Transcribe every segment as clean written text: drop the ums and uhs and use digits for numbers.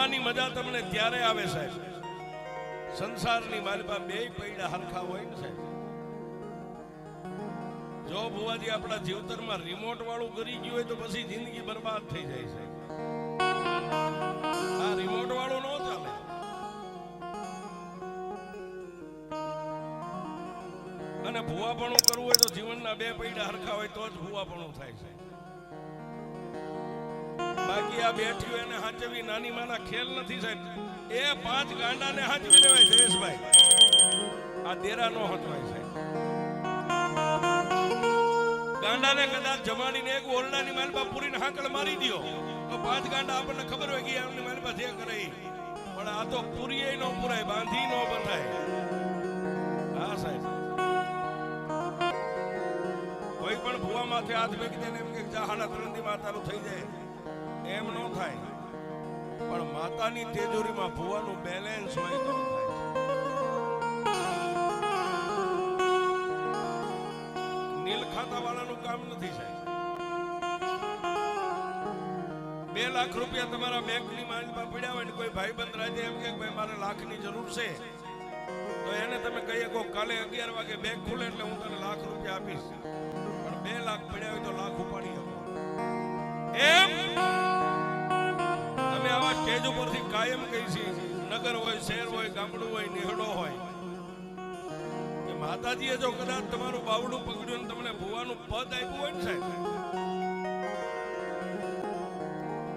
ભણવાની મજા તમને ત્યારે આવે સાહેબ સંસારની માલપા બે પૈડા હરખા હોય ને સાહેબ. જો ભુવાજી આપણા જીવતરમાં રિમોટ વાળું કરી ગયું હોય તો પછી જિંદગી બરબાદ થઈ જાય છે. આ રિમોટ વાળું ન ચાલે. અને ભુવાપણું કરવું હોય તો જીવનના બે પૈડા હરખા હોય તો જ ભુવાપણું થાય છે. બાકી આ બેઠ્યું એને હાચવી નાની માના ખેલ નથી સાહેબ. એ 5 ગાંડાને હાચવી લેવાય જયેશભાઈ. આ દેરા નો હચવાય સાહેબ. ગાંડાને કદાચ જમાડીને એક ઓરડાની માલપા પૂરીને હાકળ મારી દો તો 5 ગાંડા આપણને ખબર હોય કે આમની માલપા જે કરે. પણ આ તો પૂરીએ ન પૂરાય, બાંધી ન બંધાય. હા સાહેબ, કોઈ પણ ભુવા માથે હાથ ફેંકી દે ને એમ કે હાડા 3 દી માં તારું થઈ જાય એમ ન થાય. પણ માતાની તેજોરીમાં ભુવાનું બેલેન્સ હોય તો થાય. નીલ ખાતા વાળાનું કામ નથી સાહેબ. 2 લાખ રૂપિયા તમારા બેંકની માલમાં પડ્યા હોય ને કોઈ ભાઈબંધ રાજે એમ કે ભાઈ મારે લાખની જરૂર છે તો એને તમે કહીએ કો કાલે 11 વાગે બેંક ખુલે એટલે હું તને લાખ રૂપિયા આપીશ. પણ 2 લાખ પડ્યા હોય તો લાખ ઉપાડી આપો એમ અમે આવા સ્ટેજ ઉપરથી કાયમ કહી છીએ. નગર હોય, શહેર હોય, ગામડું હોય, નેહડો હોય, કે માતાજીએ જો કદાચ તમારું બાવડું પકડ્યું ને તમને ભુવાનું પદ આપ્યું હોય ને સાહેબ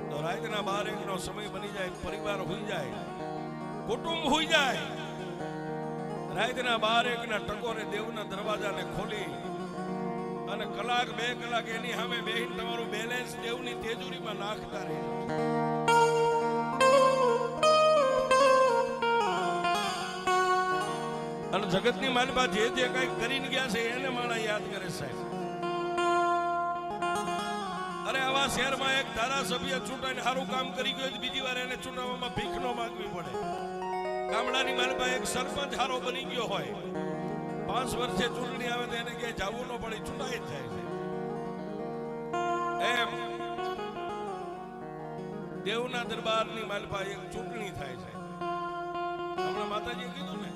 તો રાતના 12-1 નો સમય બની જાય, પરિવાર હોઈ જાય, કુટુંબ હોઈ જાય. રાતના 12-1 ના ટકોરે દેવના દરવાજાને ખોલી અને કલાક 2 કલાક એની સામે બેહીને તમારું બેલેન્સ દેવની તેજોરીમાં નાખતા રહે. અને જગતની માલપા જે કઈ કરીને ગયા છે એને માણા યાદ કરે સાહેબ. અરે આવા શહેરમાં એક ધારાસભ્ય ચૂંટાઈને સારું કામ કરી ગયો બીજી વાર એને ચૂંટવામાં ભીખ ન માંગવી પડે. ગામડાની માલપા એક સરપંચ હારો બની ગયો હોય, 5 વર્ષે ચૂંટણી આવે તો એને ક્યાંય જવું ન પડે, ચૂંટાઈ જ જાય છે. એમ દેવના દરબારની માલપા એક ચૂંટણી થાય છે. હમણાં માતાજીએ કીધું ને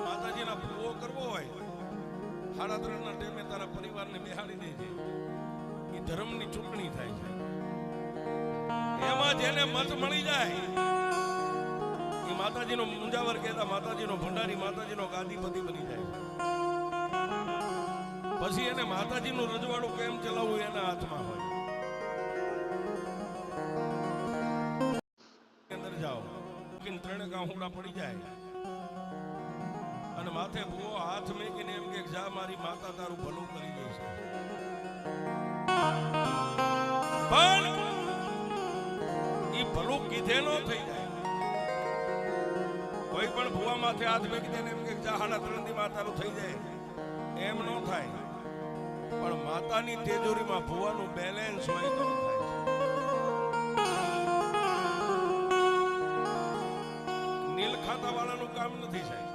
માતાજીના ભૂવો કરવો હોય 3:30 ના ટાઈમે તારા પરિવારને બેહાડી દેજે. એ ધર્મની ચૂંટણી થાય છે. એમાં જેને મત મળી જાય એ માતાજીનો મુંજાવર કહેતા માતાજીનો ભંડારી, માતાજીનો ગાદીપતિ બની જાય. પછી એને માતાજીનું રજવાડું કેમ ચલાવવું એના હાથમાં હોય. અંદર જાઓ 3 ગાંહુડા પડી જાય અને માથે ભૂવો હાથ મેકીને એમ કે જા મારી માતા તારું ભલું કરી દેશે. પણ ઈ ભલું કીધે નો થઈ જાય. કોઈ પણ ભૂવા માથે હાથ મેકી દે ને એમ કે જા હાડા 3 દી માં તારું થઈ જાય એમ નો થાય. પણ માતાની તેજોરીમાં ભૂવાનું બેલેન્સ હોય તો થાય. નીલ ખાતા વાળાનું કામ નથી સાહેબ.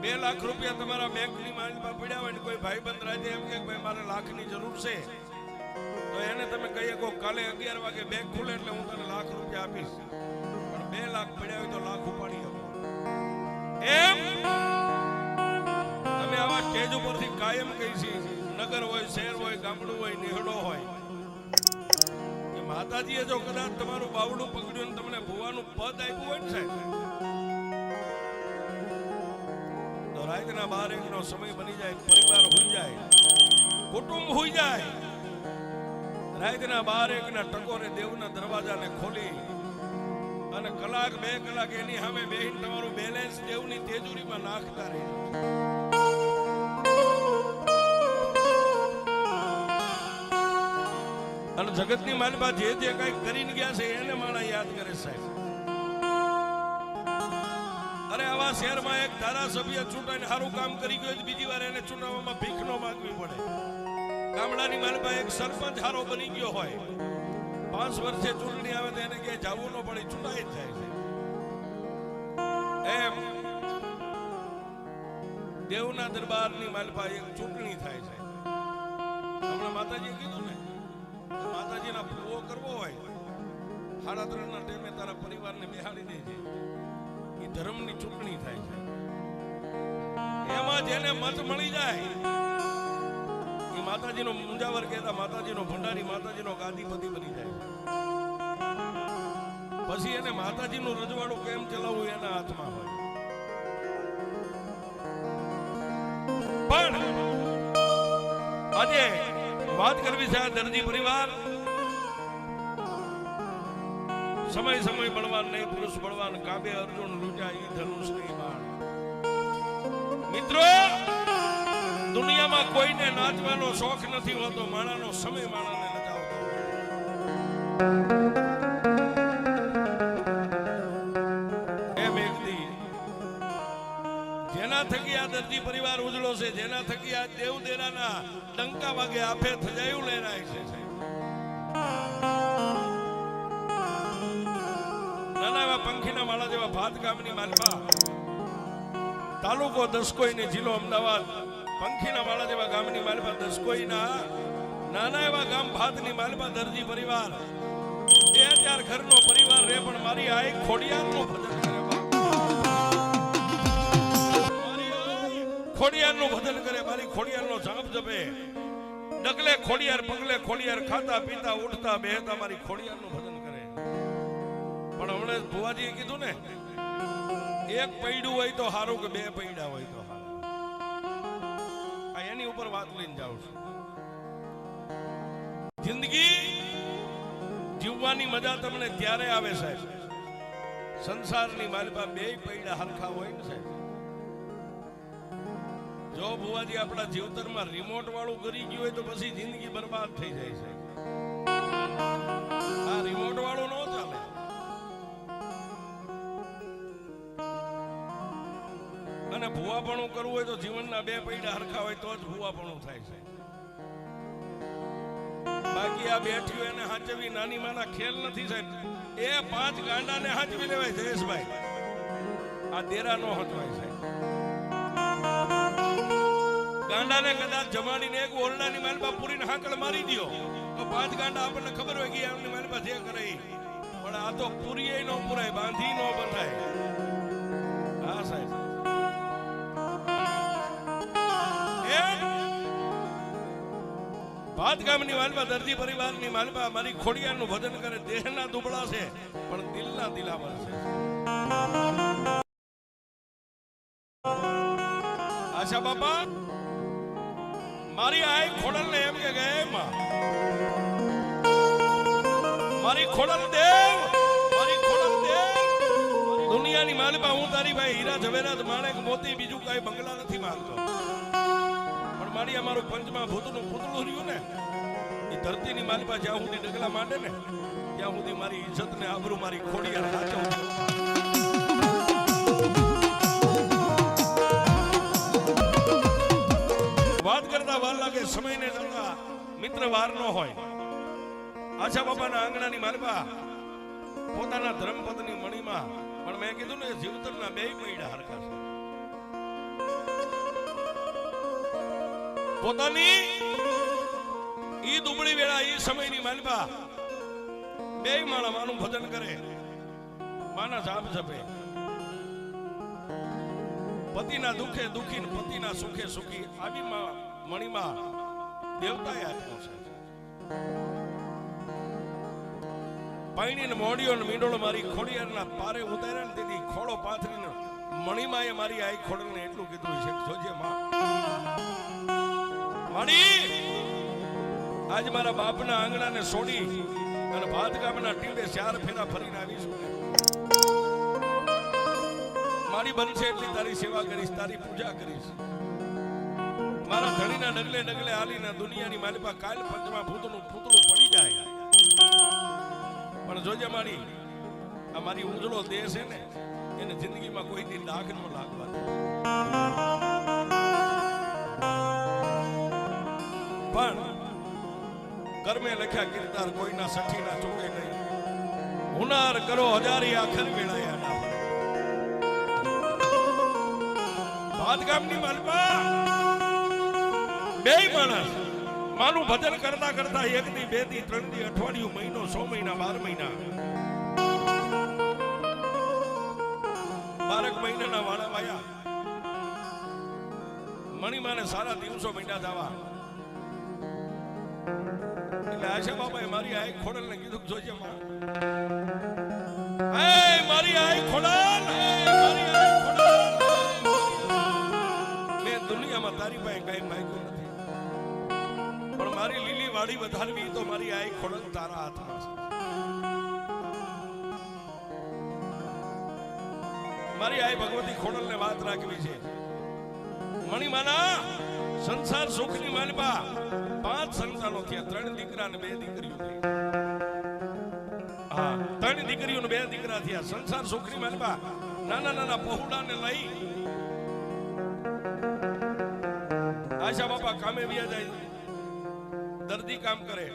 2 લાખ રૂપિયા તમારા બેંકની માલમાં પડ્યા હોય ને કોઈ ભાઈબંધ રાજે એમ કે ભાઈ મારે લાખની જરૂર છે તો એને તમે કહીએ કો કાલે 11 વાગે બેંક ખુલે એટલે હું તને લાખ રૂપિયા આપીશ. પણ 2 લાખ પડ્યા હોય તો લાખ ઉપાડી આપો એમ અમે આવા સ્ટેજ ઉપરથી કાયમ કહી છીએ. નગર હોય, શહેર હોય, ગામડું હોય, નેહડો હોય, કે માતાજીએ જો કદાચ તમારું બાવડું પકડ્યું ને તમને ભુવાનું પદ આપ્યું હોય ને સાહેબ તો રાતના 12-1 નો સમય બની જાય, પરિવાર હોઈ જાય, કુટુંબ હોઈ જાય. રાતના 12-1 ના ટકોરે દેવના દરવાજાને ખોલી અને કલાક 2 કલાક એની સામે બેહીને તમારું બેલેન્સ દેવની તેજોરીમાં નાખતા રહે. અને જગતની માલપા જે કઈ કરીને ગયા છે એને માણા યાદ કરે સાહેબ. અરે આવા શહેરમાં એક ધારાસભ્ય ચૂંટાઈને સારું કામ કરી ગયો બીજી વાર એને ચૂંટવામાં ભીખ ન માંગવી પડે. ગામડાની માલપા એક સરપંચ હારો બની ગયો હોય, 5 વર્ષે ચૂંટણી આવે તો એને ક્યાંય જવું ન પડે, ચૂંટાઈ જ જાય છે. એમ દેવના દરબારની માલપા એક ચૂંટણી થાય છે. હમણાં માતાજીએ કીધું ને માતાજીના ભૂવો કરવો હોય 3:30 ટાઈમે તારા પરિવારને બેહાડી દેજે. એ ધર્મની ચૂંટણી થાય છે. એમાં જેને મત મળી જાય એ માતાજીનો મુંજાવર કહેતા માતાજીનો ભંડારી માતાજીનો ગાદીપતિ બની જાય. પછી એને માતાજીનું રજવાડું કેમ ચલાવવું એના હાથમાં હોય. પણ આજે વાત કરવી છે આ દરજી પરિવાર. સમય બળવાન નહીં, પુરુષ બળવાન, કાબે અર્જુન લૂટ્યા ઈ ધનુષ નહીં બાણ. મિત્રો, દુનિયામાં કોઈને નાચવાનો શોખ નથી હોતો, માણાનો સમય માણાને નચાવતો. એમ એકદી જેના થકી આ દરજી પરિવાર ઉજળો છે, જેના થકી આ દેવ દેરાના ડંકા વાગે આફે થજાયું લહેરાય છે. નાના એવા પંખીના માળા જેવા ભાત ગામની માલપા, તાલુકો દસકોઈ ને જિલ્લો અમદાવાદ, પંખીના માળા જેવા ગામની માલપા દસકોઈના નાના એવા ગામ ભાતની માલપા દરજી પરિવાર 2000 ઘરનો પરિવાર રે, પણ મારી આ ખોડિયારનું ભજન કરે. ખોડિયારનું ભજન કરે, મારી ખોડિયારનો જાપ જપે. ડગલે ખોડિયાર, પગલે ખોડિયાર, ખાતા પીતા ઉઠતા બેહતા મારી ખોડિયારનું ભજન કરે. પણ હમણાં ભુવાજીએ કીધું ને, એક પૈડું હોય તો સારું કે બે પૈડા હોય તો સારું. એની ઉપર વાત લઈને જાઉં છું. જિંદગી જીવવાની મજા તમને ત્યારે આવે સાહેબ, સંસારની માલપા બે પૈડા હરખા હોય ને સાહેબ. જો ભુવાજી આપણા જીવતરમાં રિમોટ વાળું કરી ગયું હોય તો પછી જિંદગી બરબાદ થઈ જાય છે. આ રિમોટ વાળું ન ચાલે. અને ભુવાપણું કરવું હોય તો જીવનના બે પૈડા હરખા હોય તો જ ભુવાપણું થાય છે. બાકી આ બેઠ્યું એને હાચવી નાની માના ખેલ નથી સાહેબ. એ 5 ગાંડાને હાચવી લેવાય જયેશભાઈ, આ દેરા નો હચવાય છે. ગાંડાને કદાચ જમાડીને એક ઓરડાની માલપા પૂરીને હાકળ મારી દો તો 5 ગાંડા આપણને ખબર હોય કે એમની માલપા જે કરે. પણ આ તો પૂરીએ ન પૂરાય, બાંધી ન બંધાય. હા સાહેબ, ભાત ગામની માલપા દરજી પરિવારની માલપા મારી ખોડિયારનું ભજન કરે. દેહના દુબળા છે પણ દિલના દિલાવર છે. આશા બાપા મારી આ ખોડલને એમ કે ગયે માં, મારી ખોડલ દેવ, મારી ખોડલ દેવ. દુનિયાની માલપા હું તારી ભાઈ હીરા ઝવેરાત માણેક મોતી બીજું કઈ બંગલા નથી માંગતો. પણ મારી અમારું પંચમાં ભૂતનું પૂતળું રહ્યું ને, એ ધરતીની માલપા જ્યાં સુધી ડગલા માંડે ને ત્યાં સુધી મારી ઇજ્જત ને આબરૂ મારી ખોડિયાર સાચવજો. વાત કરતા વાર લાગે, સમયને જતા મિત્ર વાર નો હોય. આશા બાપાના આંગણાની માલપા પોતાના ધર્મપત્ની મણીમાં, પણ મેં કીધું ને જીવતરના બે પૈડા હરખા છે. પોતાની ઈ દુબળી વેળા ઈ સમયની માલપા બે માળા માનું ભજન કરે, માના જાપ જપે. પતિના દુખે દુખી, પતિના સુખે સુખી. આવી મણીમાં દેવતાએ આપ્યો છે. પાણીને મોડિયો ને મીંડોળો મારી ખોડિયારના પારે ઉતારે ને તેથી ખોળો પાથરીને મણીમાં એ મારી આઈ ખોડલને એટલું કીધું છે, જોજે માં માડી, આજ મારા બાપના આંગણાને છોડી અને ભાત ગામના ટીંબે 4 ફેરા ફરીને આવીશું. મારી બનશે એટલી તારી સેવા કરીશ, તારી પૂજા કરીશ. મારા ધણીના ડગલે ડગલે હાલીને દુનિયાની માલિપા કાલ પંચમાં ભૂતનું પૂતળું પડી જાય. પણ જોજે મારી આ મારી ઉજળો દેહ છે ને, એને જિંદગીમાં કોઈ દી ડાઘ ન લાગવા દે. પણ કર્મે લખ્યા કીર્તાર કોઈના સઠીના ચૂકે નહીં. હુનાર કરો હજારી આખર વેળાયા ના પડે. ભાત ગામની માલપા બે માણસ માનું ભજન કરતા કરતા 1 દી 2 દી 3 દી અઠવાડિયું મહિનો 100 મહિના 12 મહિના 12 મહિનાના વાળા વાયા મણીમાને સારા દિવસો મીંડા જવા એટલે આશા બાપાએ મારી આ ખોડલને કીધું જોજે માં મારી આ ખોડલ મેં દુનિયામાં તારી પાસે કઈ માંગ્યું નથી પણ મારી લીલી વાડી વધારવી તો મારી આ ખોડલ તારા હાથમાં છે મારી આ ભગવતી ખોડલને વાત રાખવી છે મણીમાના સંસાર સુખની માલપા 5 સંતાનો થયા 3 દીકરા ને 2 દીકરીઓ થઈ હા 3 દીકરીઓ ને 2 દીકરા થયા સંસાર સુખની માલપા નાના નાના પહોળાને લઈ આશા બાપા કામે વ્યા જાય દર્દી કામ કરે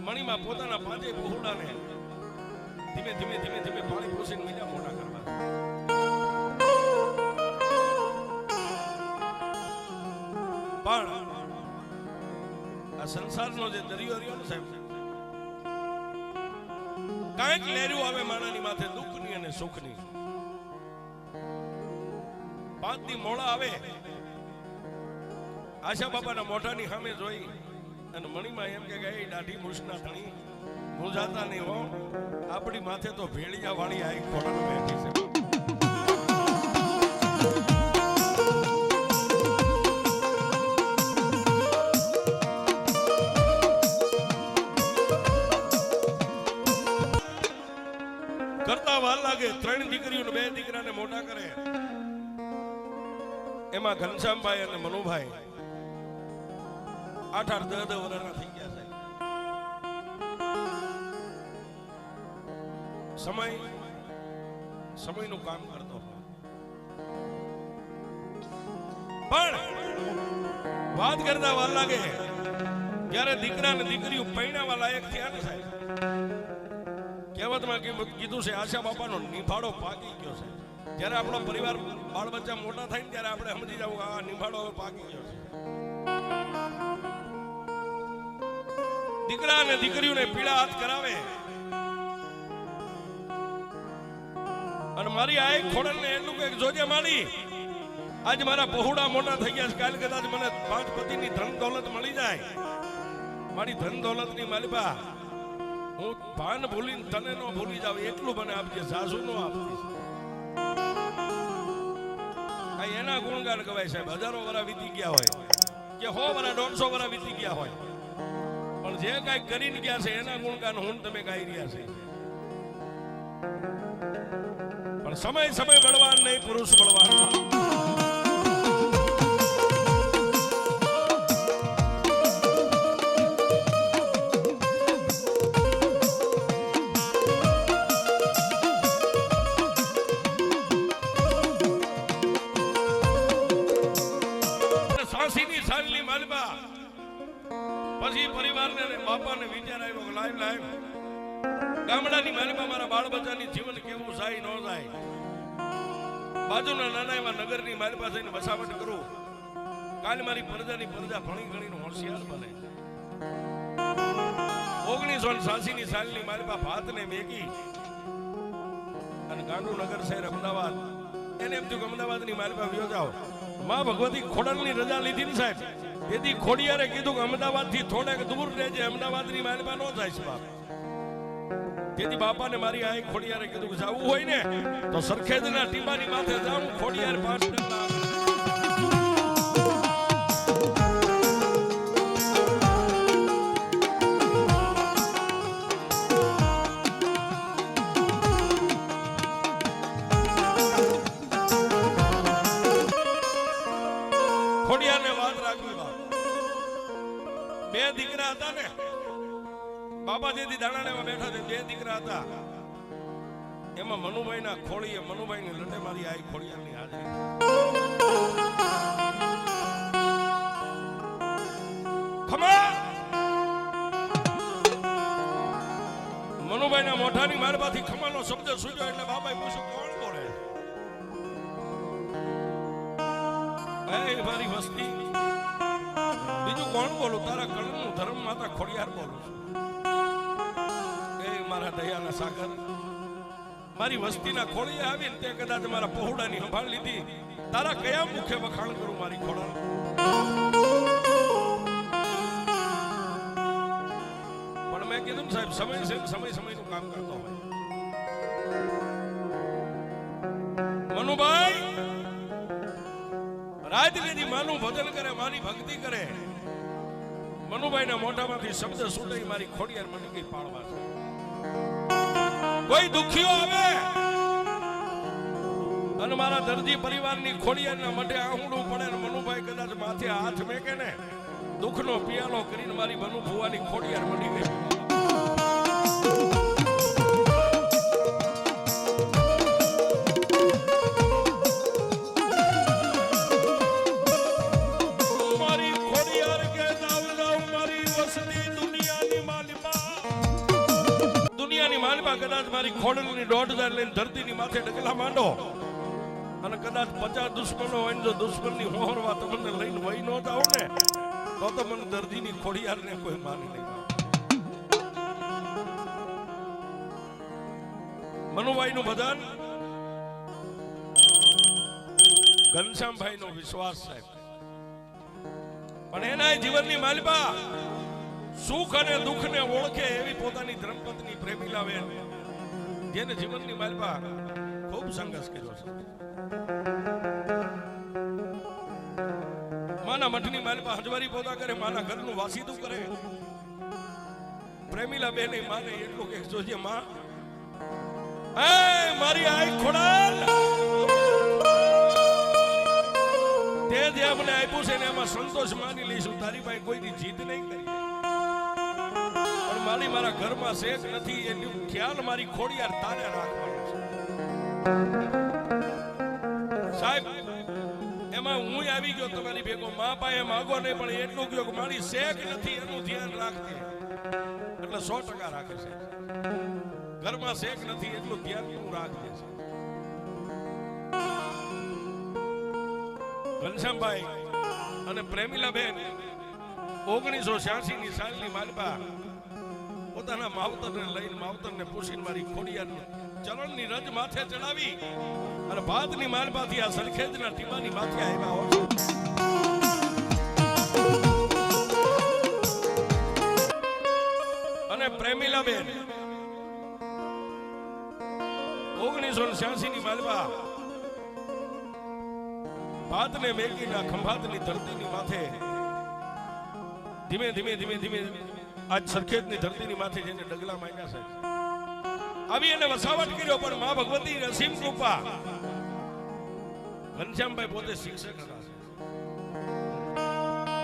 મણીમાં પોતાના 5 પહોળાને ધીમે ધીમે ધીમે ધીમે પાણી પોષીને મીઠા મોટા કરવા પણ આ સંસારનો જે દરિયો રહ્યો ને સાહેબ કાંઈક લેર્યું આવે માણાની માથે દુઃખની અને સુખની 5 દી મોડા આવે આશા બાપાના મોઢાની સામે જોઈ અને મણીમાં એમ કે ગઈ દાઢી મૂછના ધણી મૂંઝાતા નહીં હો આપણી માથે તો ભેળિયા વાળી આઈ ખોડલ બેઠી છે કરતા વાર લાગે 3 દીકરીઓ 2 દીકરાને મોટા કરે એમાં ઘનશ્યામભાઈ અને મનુભાઈ 8-10 વર્ષના થઈ ગયા છે સમયનું કામ કરતો પણ વાત કરતા વાર લાગે ત્યારે દીકરા ને દીકરીઓ પૈણાવા લાયક થયા ને સાહેબ કહેવતમાં કીધું છે આશા બાપાનો નિભાડો પાકી ગયો છે જ્યારે આપણો પરિવાર બાળ બચ્ચા મોટા થાય ને ત્યારે આપણે સમજી જવું આ નિભાડો હવે પાકી ગયો છે દીકરા અને દીકરીઓને પીળા હાથ કરાવે અને મારી આ એક ખોડલને એટલું કે જોજે મારી આજ મારા બહુડા મોટા થઈ ગયા છે કાલ કદાચ મને 5 પતિની ધન દોલત મળી જાય મારી ધન દોલતની માલિબા હું ભાન ભૂલીને તને નો ભૂલી જાવ એટલું મને આપજે સાસુ નો આપતી આ એના ગુણગાન કહેવાય સાહેબ હજારો વર્ષ વીતી ગયા હોય કે 100 વર્ષ 150 વર્ષ વીતી ગયા હોય પણ જે કાંઈ કરીને ગયા છે એના ગુણગાન હું તમે ગાઈ રહ્યા છે પણ સમય બળવાન નહીં પુરુષ બળવાન પછી પરિવારને બાપાને વિચાર આવ્યો કે લાઈવ ગામડાની માલિકા મારા બાળ બચ્ચાની જીવન કેવું જાય ન જાય બાજુના નાના એવા નગરની મારી પાસે વસાવટ કરું કાલે મારી પ્રજાની પ્રજા ભણી ગણીને હોશિયાર બને 1986 સાલની મારી પાસે ભાતને મેકી અને ગાંધીનગર શહેર અમદાવાદ એને એમ થયું કે અમદાવાદની મારી પાસે વ્યો જાઓ માં ભગવતી ખોડલની રજા લીધી ને સાહેબ તેથી ખોડિયારે કીધું કે અમદાવાદ થી થોડેક દૂર રહેજે અમદાવાદની માલિકા નો જાય છે બાપ તેથી બાપાને મારી આ ખોડિયારે કીધું કે જવું હોય ને તો સરખેજના ટીબાની માથે જાઉં ખોડિયાર 5 ડગલા ખોડિયારને વાત રાખવી બાપ 2 દીકરા હતા ને બાપા જેથી દાણામાં બેઠા છે 2 દીકરા હતા એમાં મનુભાઈના ખોળીએ મનુભાઈની લડે મારી આ ખોડિયારની હાજરી ખમા મનુભાઈના મોઢાની મારવાથી ખમાનો શબ્દ સૂટ્યો એટલે બાપાએ પૂછ્યું કોણ બોલે એ મારી વસ્તી બીજું કોણ બોલું તારા કળનું ધર્મ માતા ખોડિયાર બોલું છું એ મારા દયાના સાગર મારી વસ્તીના ખોળીએ આવીને તે કદાચ મારા પહોળાની સંભાળ લીધી, તારા કયા મુખે વખાણ કરું મારી ખોળા? પણ મેં કીધું સાહેબ, સમય છે, સમયનું કામ કરતો હોય. મનુભાઈ રાત લીધી માનું ભજન કરે, મારી ભક્તિ કરે. મનુભાઈના મોઢામાંથી શબ્દ છૂટે, મારી ખોડિયાર મને કઈ પાળવા છે. કોઈ દુખીઓ આવે અને મારા દર્દી પરિવારની ખોડિયારના મઢે આહુડું પડે ને મનુભાઈ કદાચ માથે હાથ મેકે ને દુઃખનો પિયાલો કરીને મારી મનુ ભુવાની ખોડિયાર મળી ગઈ. મારી ખોડિયાર કે જાવ મારી વસતી દુનિયાની માલિપા કદાચ મારી ખોડલની 1000 લઈને ધરતીની માથે ડગલા માંડો અને કદાચ 50 દુશ્મનો હોય, જો દુશ્મનની હોરવા તમને લઈને વહી ન જાવ ને તો મને દર્દીની ખોડિયારને કોઈ માની નહીં. મનુભાઈનું ભજન, ઘનશ્યામભાઈનો વિશ્વાસ સાહેબ, પણ એના જીવનની માલિપા સુખ અને દુઃખ ને ઓળખે એવી પોતાની ધર્મપત્ની પ્રેમીલાબેન, જેને જીવનની માલિપા ખૂબ સંઘર્ષ કર્યો છે. માના મઠની માલિપા હજવારી પોતા કરે, માના ઘરનું વાસીદું કરે. પ્રેમીલાબેન માને એટલું કે જોજે માં, એ મારી આઈ ખોડાલ, તે જે અમને આપ્યું છે ને એમાં સંતોષ માની લઈશું, તારી પાસે કોઈની જીત નહીં કરી. મારી મારા ઘરમાં શેક નથી એનો ખ્યાલ મારી ખોડિયાર તારે રાખવાનો છે સાહેબ. એમાં હું આવી ગયો તમારી ભેગો, મા પાસે માગો નહીં, પણ એટલું કહ્યું કે મારી શેક નથી એનું ધ્યાન રાખજે. એટલે 100% રાખે છે. ઘરમાં શેક નથી એટલું ધ્યાન તું રાખજે. ઘનશ્યામભાઈ અને પ્રેમીલાબેન 1986 ની સાલની માલિપા પોતાના માવતરને લઈને, માવતરને પૂછીને મારી ખોડિયારની ચરણની રજ માથે ચડાવી અને ભાતની માલપાથી આ સરખેજના ટીમાની માથે આવ્યા હોય. અને પ્રેમીલાબેન 1986 ની માલપા ભાતને મેકીના ખંભાતની ધરતીની માથે ધીમે ધીમે ધીમે ધીમે આજ સરખેજની ધરતીની માથે જેને ડગલા માંડ્યા છે, આવી એને વસાવટ કર્યો. પણ માં ભગવતી નસીમ કૃપા, ઘનશ્યામભાઈ પોતે શિક્ષક હતા,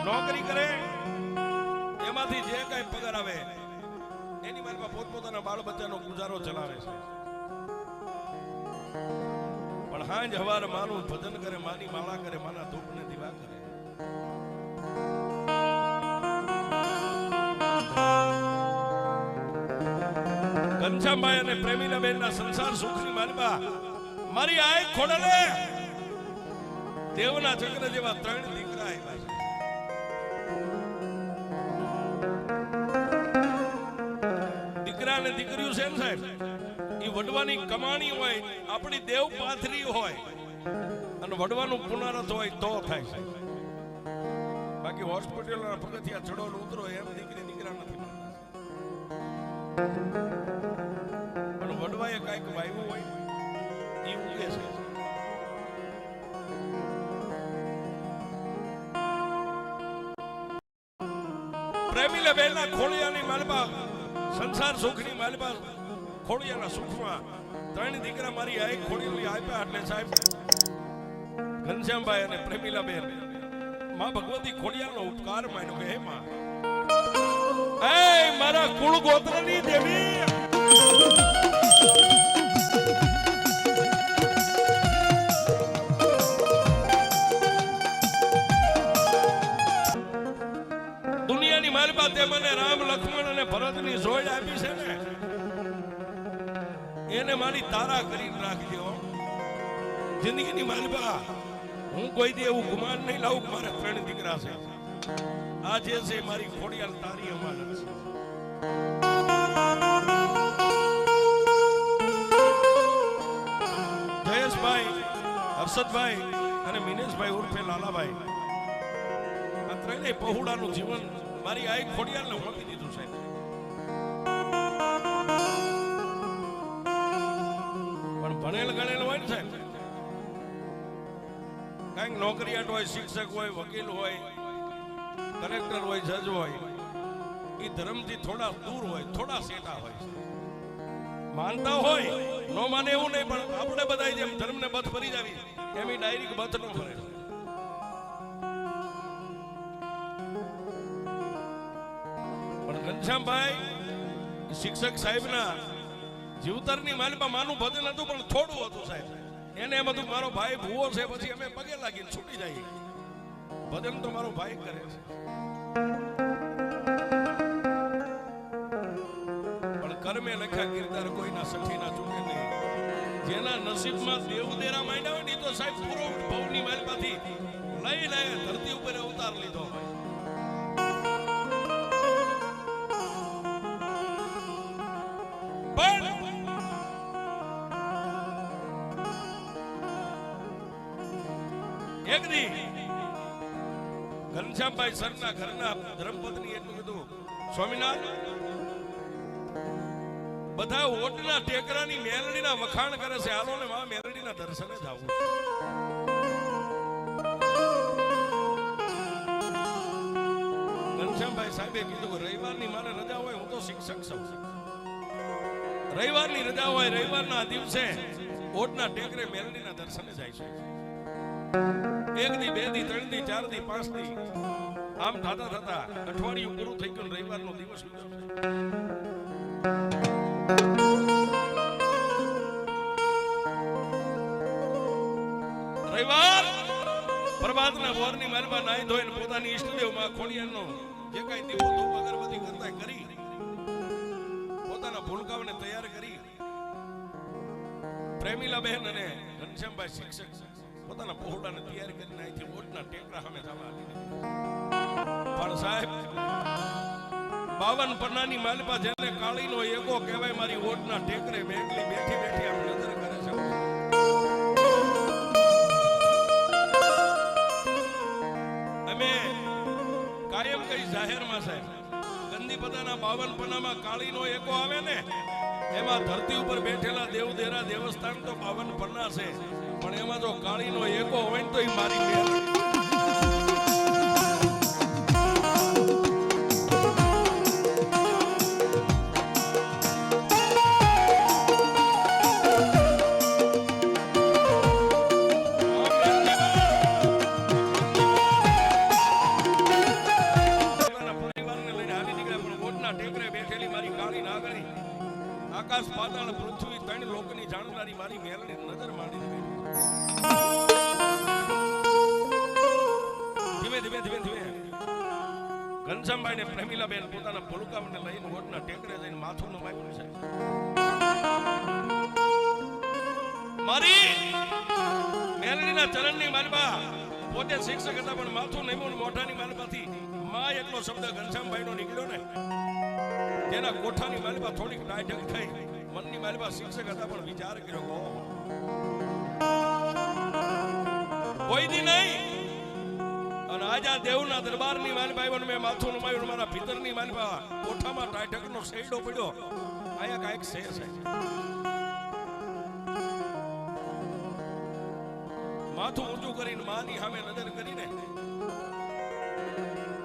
નોકરી કરે એમાંથી જે કઈ પગાર આવે એની માલમાં પોતપોતાના બાળ બચ્ચાનો ગુજારો ચલાવે છે. પણ હાંજ હવાર માનું ભજન કરે, માની માળા કરે, માના ધૂપને દીવા કરે. ઘનશ્યામભાઈ અને પ્રેમીલાબેનના સંસાર સુખની માલિપા મારી આય ખોડલે દેવના ચક્ર જેવા 3 દીકરા આવ્યા છે. દીકરા અને દીકરીઓ છે ને સાહેબ, એ વડવાની કમાણી હોય, આપણી દેવ પાથરી હોય અને વડવાનું પુનરાર્થ હોય તો થાય છે. બાકી હોસ્પિટલના પગથિયા ચડો ઉતરો એમ દીકરા નથી. પણ વડવાએ કઈક વાવ્યું હોય એ ઉગે છે. પ્રેમીલાબેનના ખોડિયાની માલિપા, સંસાર સુખની માલિપા, ખોડિયાના સુખમાં 3 દીકરા મારી આઈ ખોડિયાની આપ્યા. એટલે સાહેબ ઘનશ્યામભાઈ અને પ્રેમીલાબેન માં ભગવતી ખોડિયારનો ઉપકાર માન્યો કે હે માં, એ મારા કુળ ગોત્રની દેવી, દુનિયાની માલિપા તે મને રામ, લક્ષ્મણ અને ભરતની જોડ આપી છે ને, એને મારી તારા કરીને રાખજો. જિંદગીની માલિપા હું કોઈ દી એવું ગુમાન નહીં લાવું કે મારે 3 દીકરા છે. આ જે છે મારી ખોડિયાર તારી અમાનત છે. હર્ષદભાઈ અને મિનેશભાઈ ઉર્ફે લાલાભાઈ આ ત્રણેય પહોળાનું જીવન મારી આ ખોડિયારને હોપી દીધું સાહેબ. પણ ભણેલ ગણેલ હોય ને સાહેબ, કાંઈક નોકરિયાત હોય, શિક્ષક હોય, વકીલ હોય, કલેક્ટર હોય, જજ હોય, એ ધર્મથી થોડા દૂર હોય, થોડા સેટા હોય. માનતા હોય ન માને એવું નહીં, પણ આપણે બધા જેમ ધર્મને બથ ભરી જાવી એમ ડાયરેક્ટ બથ ન ભરે. પણ ઘનશ્યામભાઈ શિક્ષક સાહેબના જીવતરની માલમાં માનું ભજન હતું, પણ થોડું હતું સાહેબ. એને એમ હતું મારો ભાઈ ભૂવો છે, પછી અમે પગે લાગીને છૂટી જઈએ. ભજન તો મારો ભાઈ કરે છે. કર્મે લખ્યા કિરદાર કોઈના સખીના ચૂકે નહીં. જેના નસીબમાં દેવદેરા માંડ્યા હોય ને તો સાહેબ પૂરો ભવની માલમાંથી લઈ ધરતી ઉપર અવતાર લીધો હોય. પણ એક દી ઘનશ્યામભાઈ સરના ઘરના ધર્મપત્ની એટલું કીધું, સ્વામિનાથ બધા ઓટના ટેકરાની મેલડીના વખાણ કરે છે, હાલો ને માં મેલડીના દર્શને જાવું છે. ઘનશ્યામભાઈ સાહેબે કીધું કે રવિવારની મારે રજા હોય, હું તો શિક્ષક છું. રવિવારની રજા હોય, રવિવારના દિવસે ઓટના ટેકરે મેલડીના દર્શને જાય છે. એક દી, બે દી, ત્રણ દી, ચાર દી, પાંચ દી આમ થતા થતા અઠવાડિયું પૂરું થઈ ગયું. રવિવારનો દિવસ રવિવાર પ્રભાતના વોરની માલમાં નાઈ ધોઈને પોતાની ઈષ્ટદેવમાં ખોડિયારનો જે કાંઈ દીવો ધૂપ અગરબત્તી કરતા કરી પોતાના ભૂલકાઓને તૈયાર કરી પ્રેમીલા બહેન અને ઘનશ્યામભાઈ શિક્ષક પોતાના પહોળાને તૈયાર કરીને અહીંથી ઓટના ટેકરા સામે જવા દીધી. પણ સાહેબ 52 પન્નાની માલપા જેને કાળીનો એકો કહેવાય, મારી ઓટના ટેકરે બેઠી બેઠી આમ નજર કરે છે. અમે કાયમ કઈ જાહેરમાં સાહેબ ગંદી પદાના 52 પન્નામાં કાળીનો એકો આવે ને, એમાં ધરતી ઉપર બેઠેલા દેવદેરા દેવસ્થાન તો 52 પન્ના છે, પણ એમાં જો કાળીનો એકો હોય ને તો એ મારી મેલ. આકાશ પાતાળ પૃથ્વી ત્રણ લોકની જાણનારી મારી મેલડી નજર માંડી ધીમે ધીમે ધીમે ધીમે ઘનશ્યામભાઈ ને પ્રેમીલા બેન પોતાના ભૂલકામને લઈને ઓટના ટેકરે જઈને માથું નમાવ્યું છે. મારી મેલડીના ચરણની માલપા પોતે શિક્ષક હતા, પણ માથું નમ્યું. મોઢાની માલપાથી માં એટલો શબ્દ ઘનશ્યામભાઈ નો નીકળ્યો ને, જેના કોઠાની માલપા થોડીક ડાયઢક થઈ. મનની માલપા શિક્ષક હતા, પણ વિચાર કર્યો કોઈ દી નહીં. અને આજા દેવના દરબારની માલપા મેં માથું નમાવ્યું. મારા ભીતરની માલપા કોઠામાં ડાયઢકનો શેડો પડ્યો. આયા કાંઈક છે માથું ઊંચું કરીને માની સામે નજર કરીને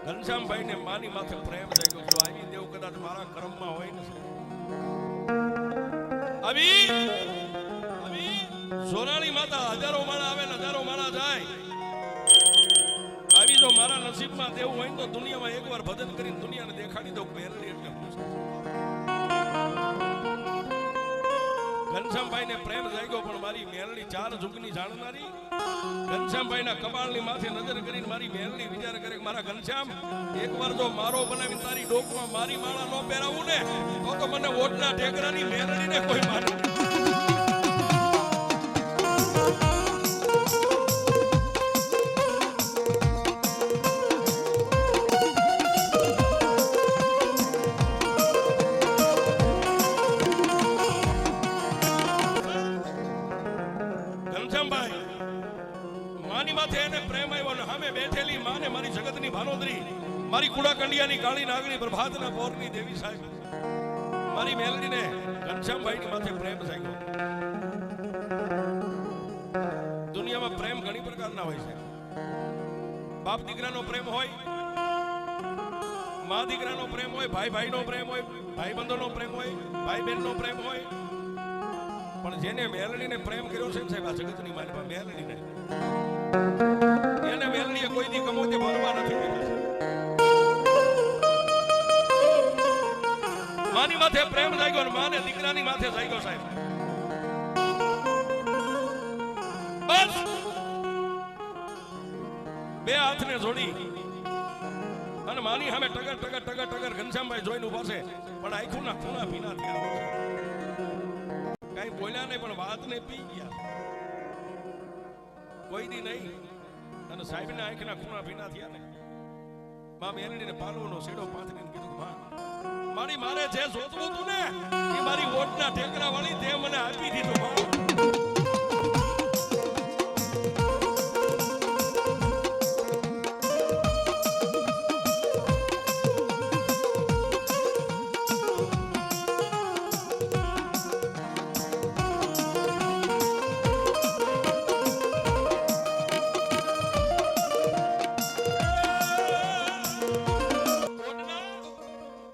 ઘનશ્યામભાઈ ને માની માથે પ્રેમ થઈ ગયો. જો આવી દેવ કદાચ મારા કર્મમાં હોય ને, આવી સોનાળી માતા હજારો માણા આવે ને હજારો માણા જાય. આવી જો મારા નસીબમાં દેવ હોય ને તો દુનિયામાં એકવાર ભજન કરીને દુનિયાને દેખાડી દઉં મેલડી એટલે ઘનશ્યામભાઈ ને પ્રેમ જાગ્યો. પણ મારી મેલડી ચાર જુગની જાણનારી ઘનશ્યામભાઈ ના કપાળની માથે નજર કરીને મારી મેલડી વિચાર કરે કે મારા ઘનશ્યામ એકવાર જો મારો બનાવી તારી ડોકમાં મારી માળા નો પહેરાવું ને તો મને ઓટના ટેકરાની મેલડી ને કોઈ મારે. ઘનશ્યામભાઈ મારી કુડા કંડિયાની કાળી નાગણી પ્રભાતના પોરની દેવી સાહેબ મારી મેલડીને ઘનશ્યામભાઈની માથે પ્રેમ જાગ્યો. દુનિયામાં પ્રેમ ઘણી પ્રકારના હોય છે. બાપ દીકરાનો પ્રેમ હોય, મા દીકરાનો પ્રેમ હોય, ભાઈ ભાઈનો પ્રેમ હોય, ભાઈ બંધોનો પ્રેમ હોય, ભાઈ બહેનનો પ્રેમ હોય. પણ જેને મેલડીને પ્રેમ કર્યો છે ને સાહેબ આ જગતની માલિકા મેલડીને, એને મેલડીએ કોઈ દી કમોતે ભરવા નથી દીધા. માની માથે પ્રેમ જાગ્યો અને માને દીકરાની માથે જાગ્યો સાહેબ. બસ બે હાથને જોડી અને માની સામે ટગર ટગર ટગર ટગર ઘનશ્યામભાઈ જોઈને ઉભા છે. પણ આંખોના ખૂણા ભીના થયા, કઈ બોલ્યા નહીં પણ વાતને પી ગયા. કોઈ દી નહીં. અને સાહેબના આંખના ખૂણા ભીના થયા ને માં મેલડીને પાલવનો શેડો પાથરીને કીધું, માં મારી મારે જે જોતું હતું ને એ મારી ઓટના ટેકરા વાળી તે મને આપી દીધું. માં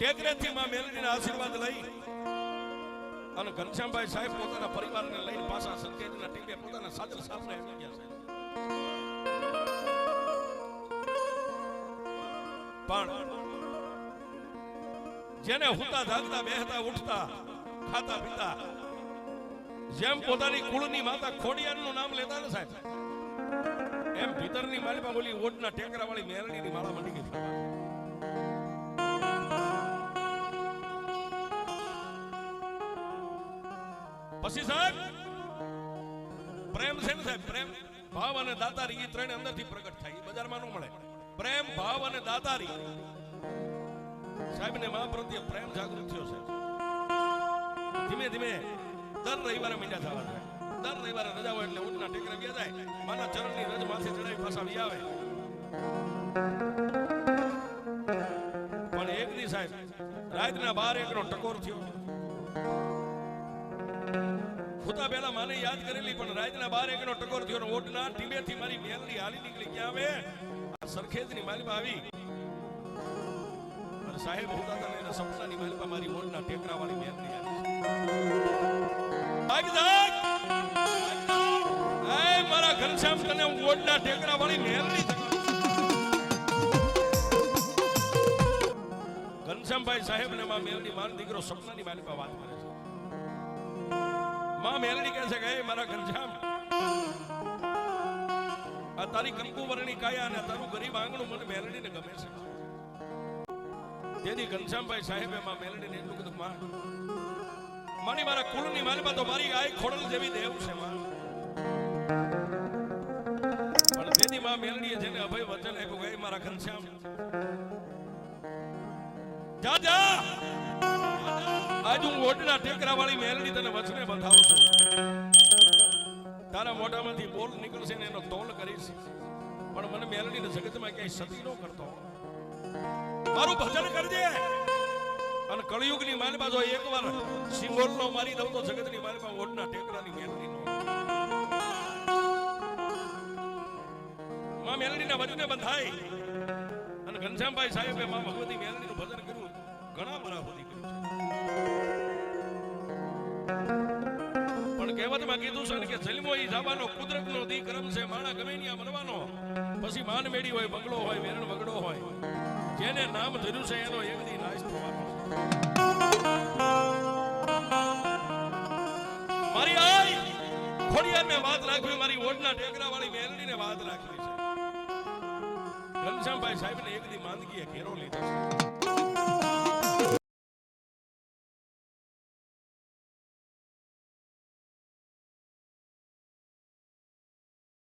ટેકરેથી માં મેલડીના આશીર્વાદ લઈ અને ઘનશ્યામભાઈ સાહેબ પોતાના પરિવારને લઈને પાછા સંકેતના ટીમે પોતાના સાદર સામને આવી ગયા છે. પણ જેને હુતા જાગતા બેહતા ઉઠતા ખાતા પીતા જેમ પોતાની કુળની માતા ખોડિયારનું નામ લેતા ને સાહેબ, એમ ભીતરની માલિકા બોલી ઓટના ટેકરા વાળી મેલડીની માળા મંડી ગઈ. પછી સાહેબ પ્રેમ છે ને સાહેબ, પ્રેમ ભાવ અને દાતારી એ ત્રણ અંદરથી પ્રગટ થાય, એ બજારમાં ન મળે. પ્રેમ ભાવ અને દાતારી સાહેબ ને મા પ્રત્યે પ્રેમ જાગૃત થયો છે. ધીમે ધીમે દર રવિવારે મીંડા થવા જાય. દર રવિવારે રજા હોય એટલે ઊંટના ટેકરે વ્યા જાય, માના ચરણની રજ માથે ચડાવી પાછા વી આવે. પણ એક દી સાહેબ રાતના 12-1 નો ટકોર થયો. ખુદા પહેલા માને યાદ કરેલી પણ રાતના 12-1 નો ટકોર થયો. ઓટના ટીમેથી મારી મેલડી હાલી નીકળી ક્યાં આવે આ સરખેજની માલિકા આવી. અને સાહેબ ખુદા તને એના સપનાની માલિકા મારી ઓટના ટેકરા વાળી મેલડી આવી. મારા ઘનશ્યામ તને હું ઓટના ટેકરા વાળી મેલડી. ઘનશ્યામભાઈ સાહેબ ને માં મેલડી મારો દીકરો સપનાની માલિકા વાત કરે છે. માં મેલડી કહે છે કે મારા ઘનશ્યામ આ તારી કંકુ વર્ણી કાયા અને તારું ગરીબ આંગણું મને મેલડીને ગમે છે. તેથી ઘનશ્યામભાઈ સાહેબે માં મેલડીને એટલું કીધું, માં મારી મારા કુળની માલિકા તો મારી આય ખોડલ જેવી દેવ છે માં. પણ તેથી માં મેલડીએ જેને અભય વચન આપ્યું કે મારા ઘનશ્યામ જા જા, આજ હું ઓટના ટેકરા વાળી મેલડી તને વચને બંધાવું છું. તારા મોઢામાંથી બોલ નીકળશે ને એનો તોલ કરીશ. પણ મને મેલડીને જગતમાં ક્યાંય સતી ન કરતો. મારું ભજન કરજે. અને કળિયુગની માલિકા જો એકવાર સિંગોલનો મારી દઉં તો જગતની માલિકા ઓટના ટેકરાની મેલડીનો. માં મેલડીના વચને બંધાય. અને ઘનશ્યામભાઈ સાહેબે માં ભગવતી મેલડીનું ભજન કર્યું, ઘણા બરા સુધી કર્યું છે. પણ કહેવતમાં કીધું છે કે જન્મો ઈ જવાનો કુદરતનો દી કરમ છે, માણા ગમે ન્યા મરવાનો. પછી માન મેડી હોય, બંગલો હોય, વેરણ વગડો હોય, જેને નામ ધર્યું છે એનો એક દી નાશ થવાનો. મારી આઈ ખોડિયારને વાત રાખવી, મારી ઓટના ટેકરા વાળી મેલડીને વાત રાખવી છે. ઘનશ્યામભાઈ સાહેબને એક દી માંદગીએ ઘેરો લીધો છે.